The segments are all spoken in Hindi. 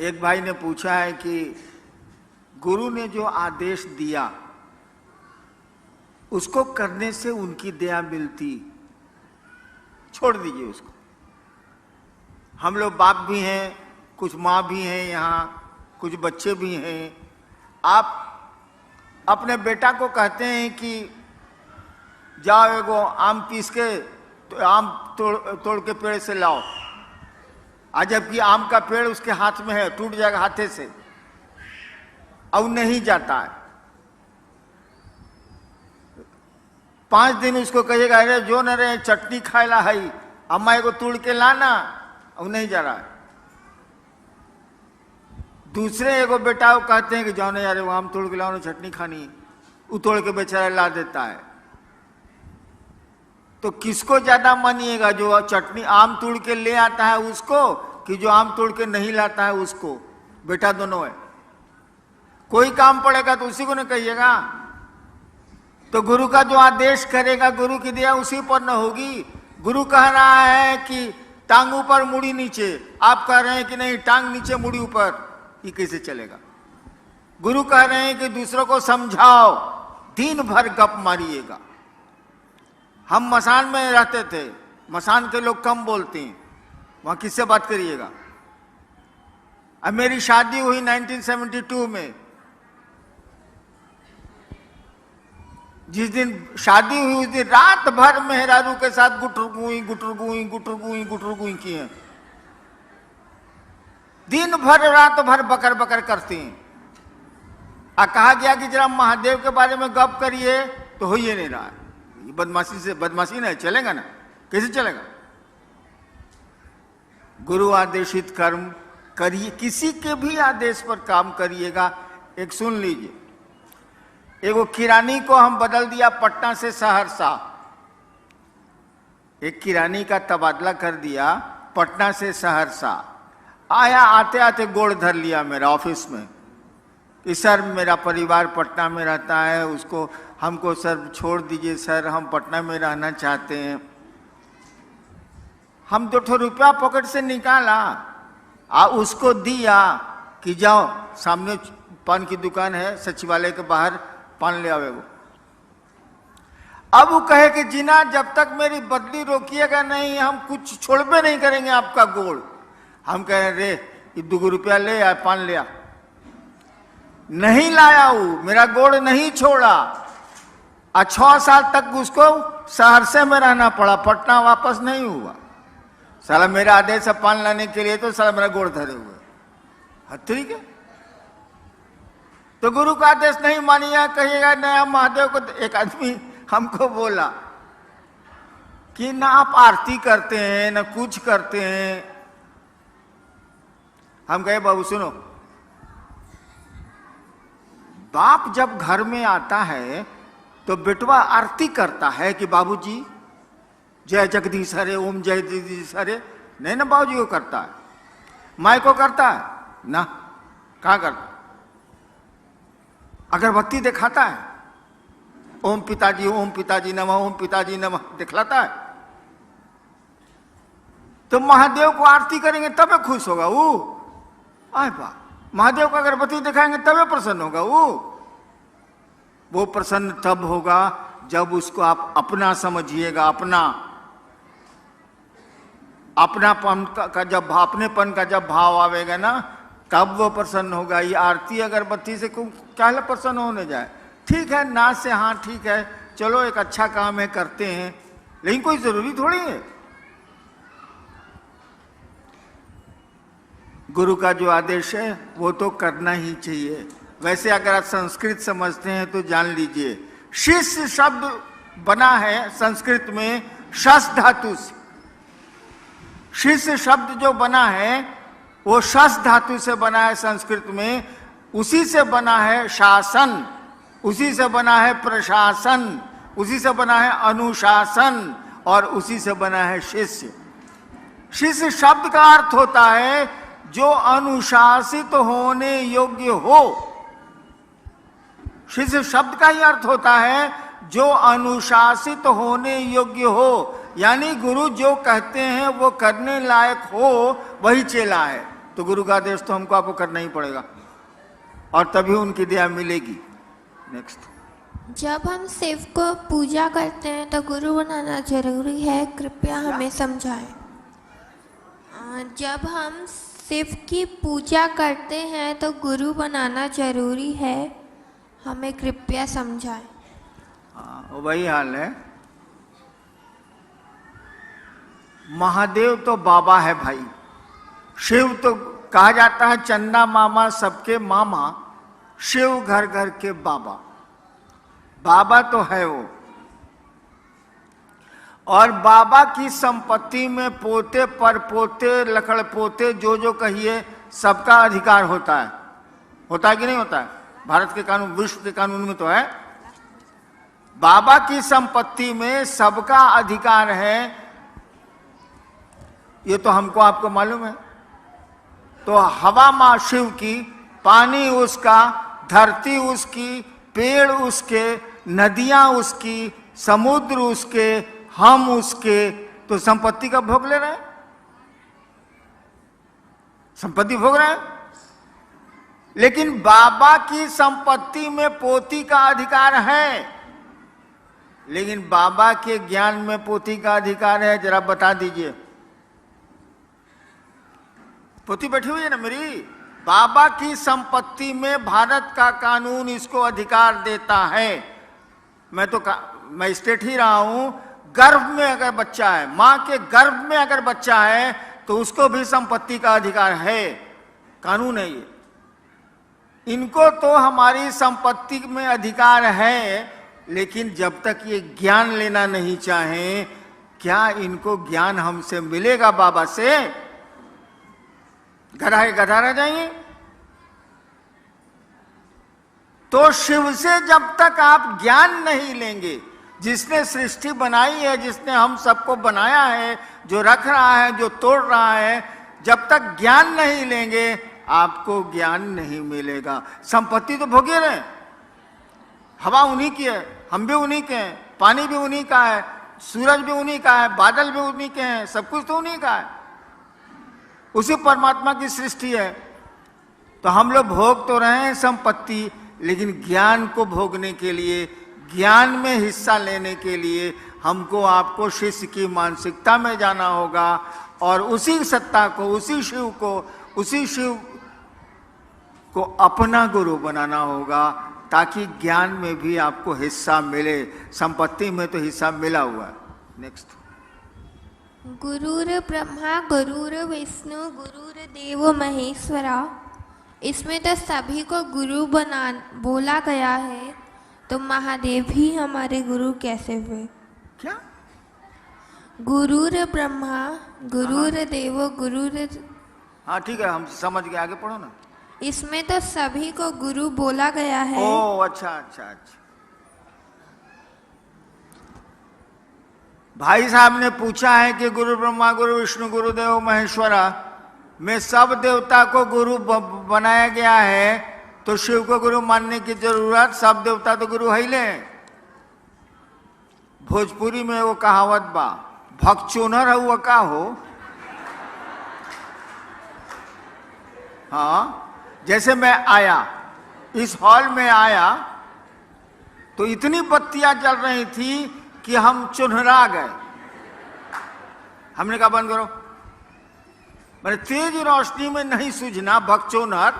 एक भाई ने पूछा है कि गुरु ने जो आदेश दिया उसको करने से उनकी दया मिलती, छोड़ दीजिए उसको। हम लोग बाप भी हैं, कुछ माँ भी हैं, यहाँ कुछ बच्चे भी हैं। आप अपने बेटा को कहते हैं कि जाओ एगो आम पीस के तो आम तोड़ के पेड़ से लाओ, आज जबकि आम का पेड़ उसके हाथ में है, टूट जाएगा हाथे से, अब नहीं जाता है। 5 दिन उसको कहिएगा अरे जो न रे चटनी खाएला है, अम्मा एगो तोड़ के लाना, अब नहीं जा रहा है। दूसरे एगो बेटा को कहते हैं कि जाओ ना यार वो आम तोड़ के लाओ ना, चटनी खानी, वो तोड़ के बेचारा ला देता है। तो किसको ज्यादा मानिएगा, जो चटनी आम तोड़ के ले आता है उसको, कि जो आम तोड़ के नहीं लाता है उसको? बेटा दोनों है, कोई काम पड़ेगा तो उसी को न कहिएगा। तो गुरु का जो आदेश करेगा, गुरु की दया उसी पर न होगी। गुरु कह रहा है कि टांग ऊपर मुड़ी नीचे, आप कह रहे हैं कि नहीं टांग नीचे मुड़ी ऊपर, ये कैसे चलेगा? गुरु कह रहे हैं कि दूसरों को समझाओ, दिन भर गप मारिएगा। हम मसान में रहते थे, मसान के लोग कम बोलते हैं, वहां किससे बात करिएगा? अब मेरी शादी हुई 1972 में, जिस दिन शादी हुई उस दिन रात भर मेहरारू के साथ गुटर गुई की हैं। दिन भर रात भर बकर बकर करते हैं। कहा गया कि जरा महादेव के बारे में गप करिए तो हो ही नहीं रहा है। बदमाशी नहीं चलेगा ना, कैसे चलेगा? गुरु आदेशित कर्म करिए, किसी के भी आदेश पर काम करिएगा। एक सुन लीजिए, एगो किरानी को हम बदल दिया पटना से सहरसा, एक किरानी का तबादला कर दिया पटना से सहरसा। आया, आते आते गोड़ धर लिया मेरा ऑफिस में कि सर मेरा परिवार पटना में रहता है, उसको हमको सर छोड़ दीजिए सर, हम पटना में रहना चाहते हैं। हम 2 रुपया पॉकेट से निकाला उसको दिया कि जाओ सामने पान की दुकान है सचिवालय के बाहर, पान ले आवे वो। अब वो कहे कि जीना जब तक मेरी बदली रोकिएगा नहीं हम कुछ छोड़बे नहीं करेंगे आपका गोड़। हम कहे रे 2 रुपया ले आ, पान ले आ। नहीं लाया वो, मेरा गोड़ नहीं छोड़ा। 6 साल तक उसको सहरसे में रहना पड़ा, पटना वापस नहीं हुआ। साला मेरा आदेश है पान लाने के लिए तो साला मेरा गोड़ धरे हुए। ठीक है, तो गुरु का आदेश नहीं मानिएगा, कहिएगा नया महादेव को। एक आदमी हमको बोला कि ना आप आरती करते हैं ना कुछ करते हैं। हम कहे बाबू सुनो, बाप जब घर में आता है तो बेटवा आरती करता है कि बाबूजी जय जगदीश हरे, ओम जय जगदीश हरे। नहीं ना बाबूजी को करता है, माई को करता है ना, कहाँ करता? अगरबत्ती दिखाता है, ओम पिताजी नमः, ओम पिताजी नमः दिखलाता है। तो महादेव को आरती करेंगे तब खुश होगा वो। आए बा, महादेव को अगरबत्ती दिखाएंगे तब प्रसन्न होगा वो प्रसन्न तब होगा जब उसको आप अपना समझिएगा। अपनापन का जब अपनेपन का जब भाव आवेगा ना तब वो प्रसन्न होगा। ये आरती अगरबत्ती से क्या प्रसन्न होने जाए? ठीक है ना से हाँ ठीक है, चलो एक अच्छा काम है करते हैं, लेकिन कोई जरूरी थोड़ी है। गुरु का जो आदेश है वो तो करना ही चाहिए। वैसे अगर आप संस्कृत समझते हैं तो जान लीजिए, शिष्य शब्द बना है संस्कृत में शस धातु से। शिष्य शब्द जो बना है वो शस धातु से बना है संस्कृत में। उसी से बना है शासन, उसी से बना है प्रशासन, उसी से बना है अनुशासन और उसी से बना है शिष्य। शिष्य शब्द का अर्थ होता है जो अनुशासित होने योग्य हो। शिष्य शब्द का ही अर्थ होता है जो अनुशासित होने योग्य हो, यानी गुरु जो कहते हैं वो करने लायक हो, वही चेला है। तो गुरु का आदेश तो हमको आपको करना ही पड़ेगा और तभी उनकी दया मिलेगी। नेक्स्ट। जब हम शिव को पूजा करते हैं तो गुरु बनाना जरूरी है, कृपया हमें समझाएं। जब हम शिव की पूजा करते हैं तो गुरु बनाना जरूरी है, हमें कृपया समझाएं। हाँ, वही हाल है। महादेव तो बाबा है भाई, शिव तो कहा जाता है चंदा मामा सबके मामा, शिव घर घर के बाबा। बाबा तो है वो, और बाबा की संपत्ति में पोते पर पोते लकड़ पोते जो जो कहिए सबका अधिकार होता है कि नहीं होता है? भारत के कानून, विश्व के कानून में तो है। बाबा की संपत्ति में सबका अधिकार है, ये तो हमको आपको मालूम है। तो हवा मां शिव की, पानी उसका, धरती उसकी, पेड़ उसके, नदियां उसकी, समुद्र उसके, हम उसके, तो संपत्ति का भोग ले रहे हैं, संपत्ति भोग रहे हैं। लेकिन बाबा की संपत्ति में पोती का अधिकार है, लेकिन बाबा के ज्ञान में पोती का अधिकार है? जरा बता दीजिए। पोती बैठी हुई है ना मेरी। बाबा की संपत्ति में भारत का कानून इसको अधिकार देता है। मैं स्टेट ही रहा हूं, गर्भ में अगर बच्चा है, मां के गर्भ में अगर बच्चा है तो उसको भी संपत्ति का अधिकार है, कानून है ये। इनको तो हमारी संपत्ति में अधिकार है, लेकिन जब तक ये ज्ञान लेना नहीं चाहें, क्या इनको ज्ञान हमसे मिलेगा बाबा से? गधा के गधा रह जाएंगे। तो शिव से जब तक आप ज्ञान नहीं लेंगे, जिसने सृष्टि बनाई है, जिसने हम सबको बनाया है, जो रख रहा है, जो तोड़ रहा है, जब तक ज्ञान नहीं लेंगे आपको ज्ञान नहीं मिलेगा। संपत्ति तो भोगे रहे, हवा उन्हीं की है, हम भी उन्हीं के हैं, पानी भी उन्हीं का है, सूरज भी उन्हीं का है, बादल भी उन्हीं के हैं, सब कुछ तो उन्हीं का है, उसी परमात्मा की सृष्टि है। तो हम लोग भोग तो रहे हैं संपत्ति, लेकिन ज्ञान को भोगने के लिए, ज्ञान में हिस्सा लेने के लिए हमको आपको शिष्य की मानसिकता में जाना होगा और उसी सत्ता को, उसी शिव को अपना गुरु बनाना होगा, ताकि ज्ञान में भी आपको हिस्सा मिले। संपत्ति में तो हिस्सा मिला हुआ है। नेक्स्ट। गुरुर ब्रह्मा गुरुर विष्णु गुरुर देव महेश्वरा, इसमें तो सभी को गुरु बोला गया है, तो महादेव ही हमारे गुरु कैसे हुए? क्या? गुरुर ब्रह्मा गुरुर देव गुरुर, हाँ ठीक है, हम समझ गए, आगे पढ़ो ना। इसमें तो सभी को गुरु बोला गया है। ओ अच्छा। भाई साहब ने पूछा है कि गुरु ब्रह्मा गुरु विष्णु गुरुदेव महेश्वरा में सब देवता को गुरु बनाया गया है, तो शिव को गुरु मानने की जरूरत, सब देवता तो गुरु है ही ले। भोजपुरी में वो कहावत बा, भगचोनर हुआ का हो। हाँ, जैसे मैं आया, इस हॉल में आया तो इतनी बत्तियां जल रही थी कि हम चुनहरा गए। हमने कहा बंद करो, मैंने तेज रोशनी में नहीं सूझना, भगचोनर।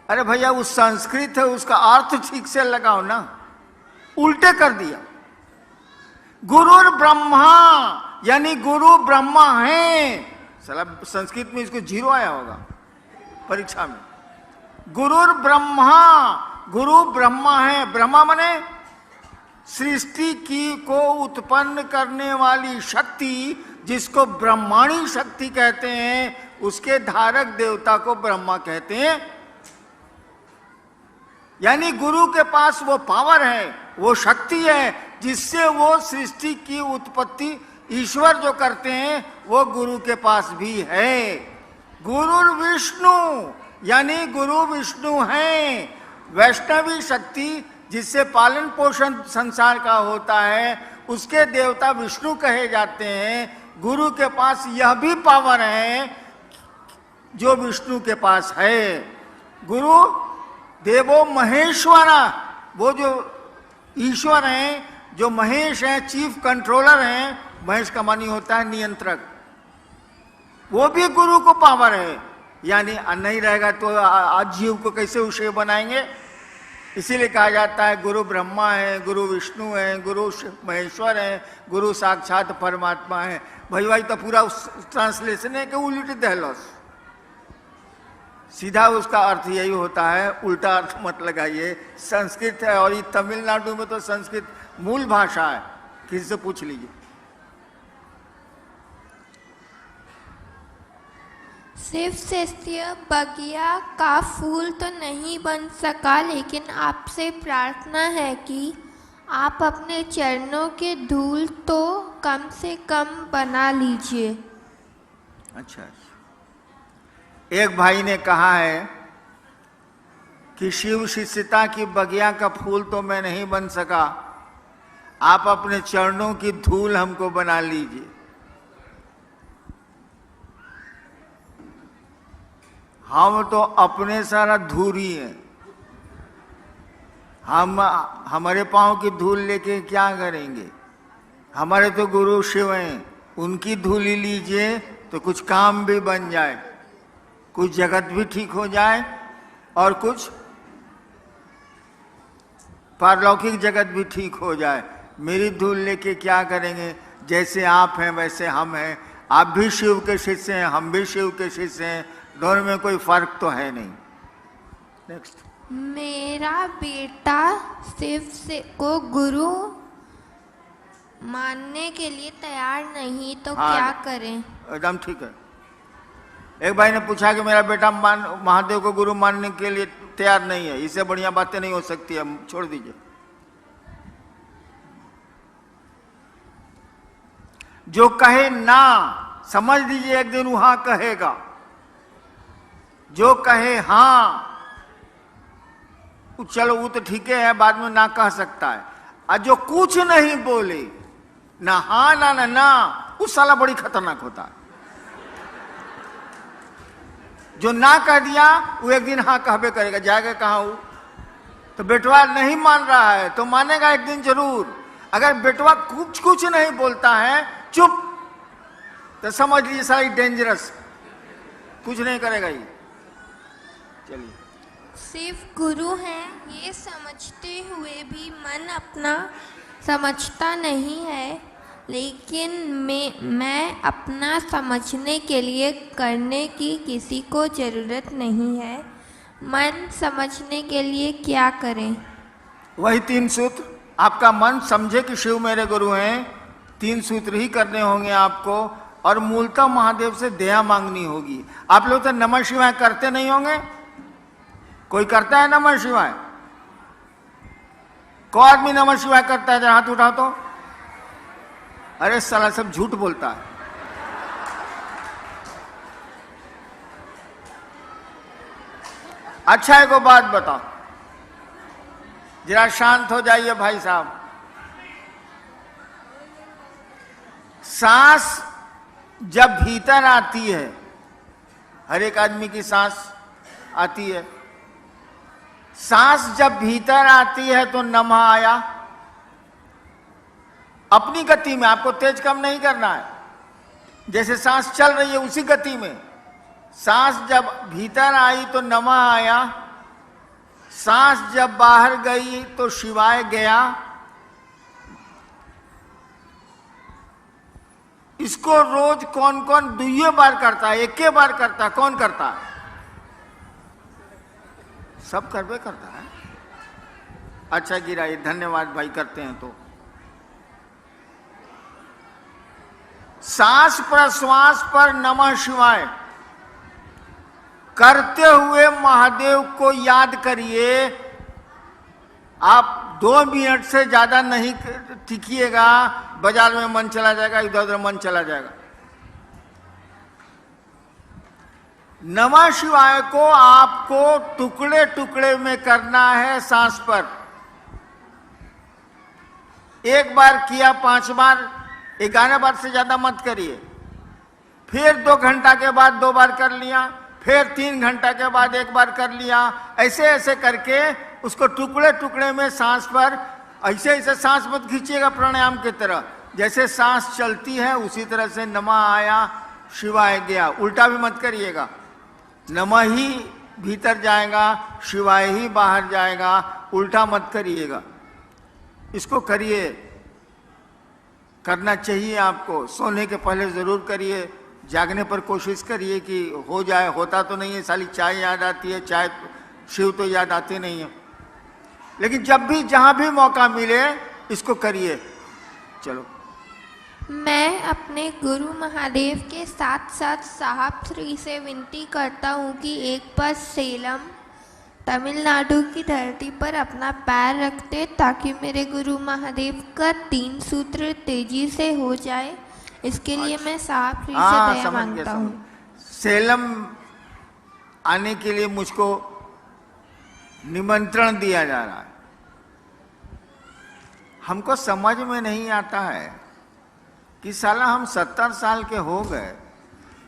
अरे भैया वो संस्कृत है, उसका अर्थ ठीक से लगाओ ना, उल्टे कर दिया। गुरुर ब्रह्मा यानी गुरु ब्रह्मा है। साला संस्कृत में इसको 0 आया होगा परीक्षा में। गुरुर ब्रह्मा, गुरु ब्रह्मा है। ब्रह्मा माने सृष्टि की को उत्पन्न करने वाली शक्ति, जिसको ब्रह्माणी शक्ति कहते हैं, उसके धारक देवता को ब्रह्मा कहते हैं। यानी गुरु के पास वो पावर है, वो शक्ति है, जिससे वो सृष्टि की उत्पत्ति ईश्वर जो करते हैं वो गुरु के पास भी है। गुरु विष्णु यानी गुरु विष्णु हैं, वैष्णवी शक्ति जिससे पालन पोषण संसार का होता है, उसके देवता विष्णु कहे जाते हैं। गुरु के पास यह भी पावर है जो विष्णु के पास है। गुरु देवो महेश्वरा, वो जो ईश्वर हैं, जो महेश हैं, चीफ कंट्रोलर हैं। महेश का मानी होता है नियंत्रक। वो भी गुरु को पावर है, यानी नहीं रहेगा तो आज जीव को कैसे उसे बनाएंगे। इसीलिए कहा जाता है गुरु ब्रह्मा है, गुरु विष्णु है, गुरु महेश्वर है, गुरु साक्षात परमात्मा है। भाई तो पूरा ट्रांसलेशन है कि उल्टी दहलोस। सीधा उसका अर्थ यही होता है, उल्टा अर्थ मत लगाइए। संस्कृत है और ये तमिलनाडु में तो संस्कृत मूल भाषा है, किसी से पूछ लीजिए। शिव शिष्य बगिया का फूल तो नहीं बन सका, लेकिन आपसे प्रार्थना है कि आप अपने चरणों के धूल तो कम से कम बना लीजिए। अच्छा, एक भाई ने कहा है कि शिव शिष्यता की बगिया का फूल तो मैं नहीं बन सका, आप अपने चरणों की धूल हमको बना लीजिए। हम तो अपने सारा धूरी हैं। हम हमारे पांव की धूल लेके क्या करेंगे? हमारे तो गुरु शिव हैं, उनकी धूल ही लीजिए तो कुछ काम भी बन जाए, कुछ जगत भी ठीक हो जाए और कुछ पारलौकिक जगत भी ठीक हो जाए। मेरी धूल लेके क्या करेंगे? जैसे आप हैं वैसे हम हैं। आप भी शिव के शिष्य हैं, हम भी शिव के शिष्य हैं, दोनों में कोई फर्क तो है नहीं। नेक्स्ट। मेरा बेटा शिव से को गुरु मानने के लिए तैयार नहीं, तो क्या करें? एकदम ठीक है। एक भाई ने पूछा कि मेरा बेटा महादेव को गुरु मानने के लिए तैयार नहीं है, इससे बढ़िया बातें नहीं हो सकती है, छोड़ दीजिए। जो कहे ना, समझ लीजिए एक दिन वहां कहेगा। जो कहे हाँ, चलो वो तो ठीक है, बाद में ना कह सकता है। और जो कुछ नहीं बोले, ना हाँ ना ना ना, उस साला बड़ी खतरनाक होता है। जो ना कह दिया वो एक दिन हाँ कहबे करेगा। जाएगा कहाँ वो? तो बेटवा नहीं मान रहा है तो मानेगा एक दिन जरूर। अगर बेटवा कुछ नहीं बोलता है, चुप, तो समझ लीजिए सारी डेंजरस, कुछ नहीं करेगा ये। चलिए। शिव गुरु हैं ये समझते हुए भी मन अपना समझता नहीं है, लेकिन मैं अपना समझने के लिए करने की किसी को ज़रूरत नहीं है। मन समझने के लिए क्या करें? वही 3 सूत्र। आपका मन समझे कि शिव मेरे गुरु हैं, 3 सूत्र ही करने होंगे आपको। और मूलतः महादेव से दया मांगनी होगी। आप लोग तो नमः शिवाय करते नहीं होंगे? कोई करता है नमः शिवाय? कोई आदमी नमः शिवाय करता है? हाथ उठाओ तो। अरे साला सब झूठ बोलता है। अच्छा एक बात बताओ, जरा शांत हो जाइए भाई साहब। सांस जब भीतर आती है, हर एक आदमी की सांस आती है, सांस जब भीतर आती है तो नमः आया। अपनी गति में, आपको तेज कम नहीं करना है, जैसे सांस चल रही है उसी गति में। सांस जब भीतर आई तो नमः आया, सांस जब बाहर गई तो शिवाय गया। इसको रोज कौन कौन 2 बार करता है, 1 बार करता है? कौन करता है? सब करवे करता है। अच्छा गिराइए, धन्यवाद भाई, करते हैं तो। सांस प्रश्वास पर नमः शिवाय करते हुए महादेव को याद करिए। आप 2 मिनट से ज्यादा नहीं टिकिएगा, बाजार में मन चला जाएगा, इधर उधर मन चला जाएगा। नमः शिवाय को आपको टुकड़े टुकड़े में करना है सांस पर। 1 बार किया, 5 बार, 11 बार से ज्यादा मत करिए। फिर 2 घंटा के बाद 2 बार कर लिया, फिर 3 घंटा के बाद एक बार कर लिया, ऐसे ऐसे करके उसको टुकड़े टुकड़े में सांस पर ऐसे ऐसे सांस मत खींचिएगा प्राणायाम की तरह, जैसे सांस चलती है उसी तरह से नमः आया शिवाय गया, उल्टा भी मत करिएगा। नमः ही भीतर जाएगा, शिवाय ही बाहर जाएगा, उल्टा मत करिएगा। इसको करिए, करना चाहिए आपको। सोने के पहले जरूर करिए, जागने पर कोशिश करिए कि हो जाए। होता तो नहीं है, साली चाय याद आती है, चाय शिव तो याद आते नहीं है, लेकिन जब भी जहां भी मौका मिले इसको करिए। चलो। मैं अपने गुरु महादेव के साथ साथ साहब श्री से विनती करता हूँ कि एक बार सेलम तमिलनाडु की धरती पर अपना पैर रखते ताकि मेरे गुरु महादेव का 3 सूत्र तेजी से हो जाए। इसके लिए मैं साहब श्री से दया मांगता हूँ। सेलम आने के लिए मुझको निमंत्रण दिया जा रहा है। हमको समझ में नहीं आता है कि साला हम 70 साल के हो गए,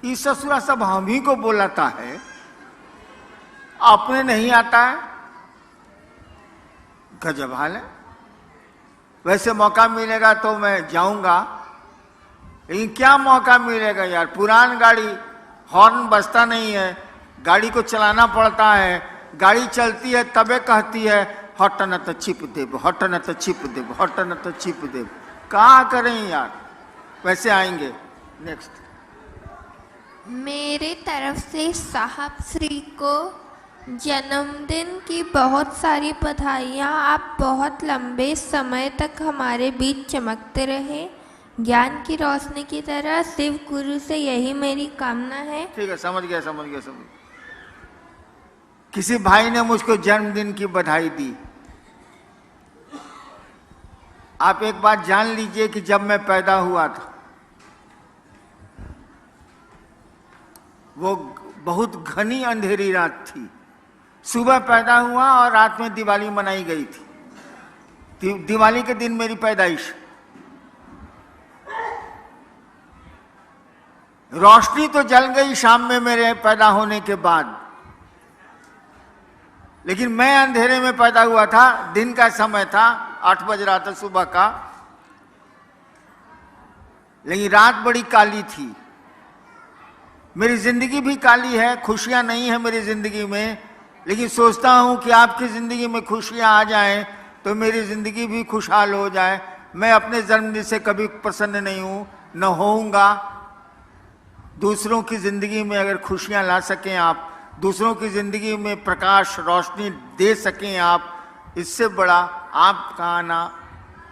इस ससुरा सब हम ही को बोलाता है, अपने नहीं आता है। गजब हाल है। वैसे मौका मिलेगा तो मैं जाऊंगा, लेकिन क्या मौका मिलेगा यार। पुरान गाड़ी, हॉर्न बजता नहीं है, गाड़ी को चलाना पड़ता है, गाड़ी चलती है तबे कहती है हट न तो चिप देव, हट न तो चिप देव, हट न तो चिप देव। कहा करें यार। वैसे आएंगे। नेक्स्ट। मेरे तरफ से साहब श्री को जन्मदिन की बहुत सारी बधाइयाँ। आप बहुत लंबे समय तक हमारे बीच चमकते रहे, ज्ञान की रोशनी की तरह। शिव गुरु से यही मेरी कामना है। ठीक है, समझ गया समझ गया समझ गया। किसी भाई ने मुझको जन्मदिन की बधाई दी। आप एक बात जान लीजिए कि जब मैं पैदा हुआ था वो बहुत घनी अंधेरी रात थी। सुबह पैदा हुआ और रात में दिवाली मनाई गई थी। दिवाली के दिन मेरी पैदाइश। रोशनी तो जल गई शाम में मेरे पैदा होने के बाद, लेकिन मैं अंधेरे में पैदा हुआ था। दिन का समय था, 8 बज रहा था सुबह का, लेकिन रात बड़ी काली थी। मेरी जिंदगी भी काली है, खुशियां नहीं है मेरी जिंदगी में, लेकिन सोचता हूं कि आपकी जिंदगी में खुशियां आ जाएं तो मेरी जिंदगी भी खुशहाल हो जाए। मैं अपने जन्मदिन से कभी प्रसन्न नहीं हूं, न होऊंगा। दूसरों की जिंदगी में अगर खुशियां ला सकें आप, दूसरों की जिंदगी में प्रकाश रोशनी दे सकें आप, इससे बड़ा आपका आना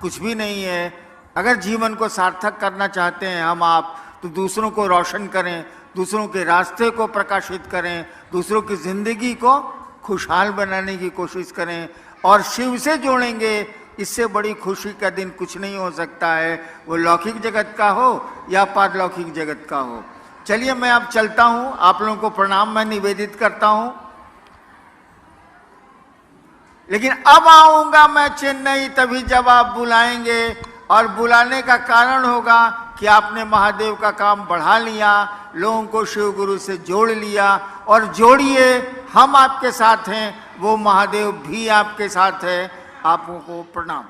कुछ भी नहीं है। अगर जीवन को सार्थक करना चाहते हैं हम आप, तो दूसरों को रोशन करें, दूसरों के रास्ते को प्रकाशित करें, दूसरों की जिंदगी को खुशहाल बनाने की कोशिश करें और शिव से जोड़ेंगे। इससे बड़ी खुशी का दिन कुछ नहीं हो सकता है, वो लौकिक जगत का हो या पारलौकिक जगत का हो। चलिए मैं अब चलता हूं, आप लोगों को प्रणाम मैं निवेदित करता हूं। लेकिन अब आऊंगा मैं चेन्नई तभी जब आप बुलाएंगे, और बुलाने का कारण होगा कि आपने महादेव का काम बढ़ा लिया, लोगों को शिव गुरु से जोड़ लिया। और जोड़िए, हम आपके साथ हैं, वो महादेव भी आपके साथ है। आपको प्रणाम।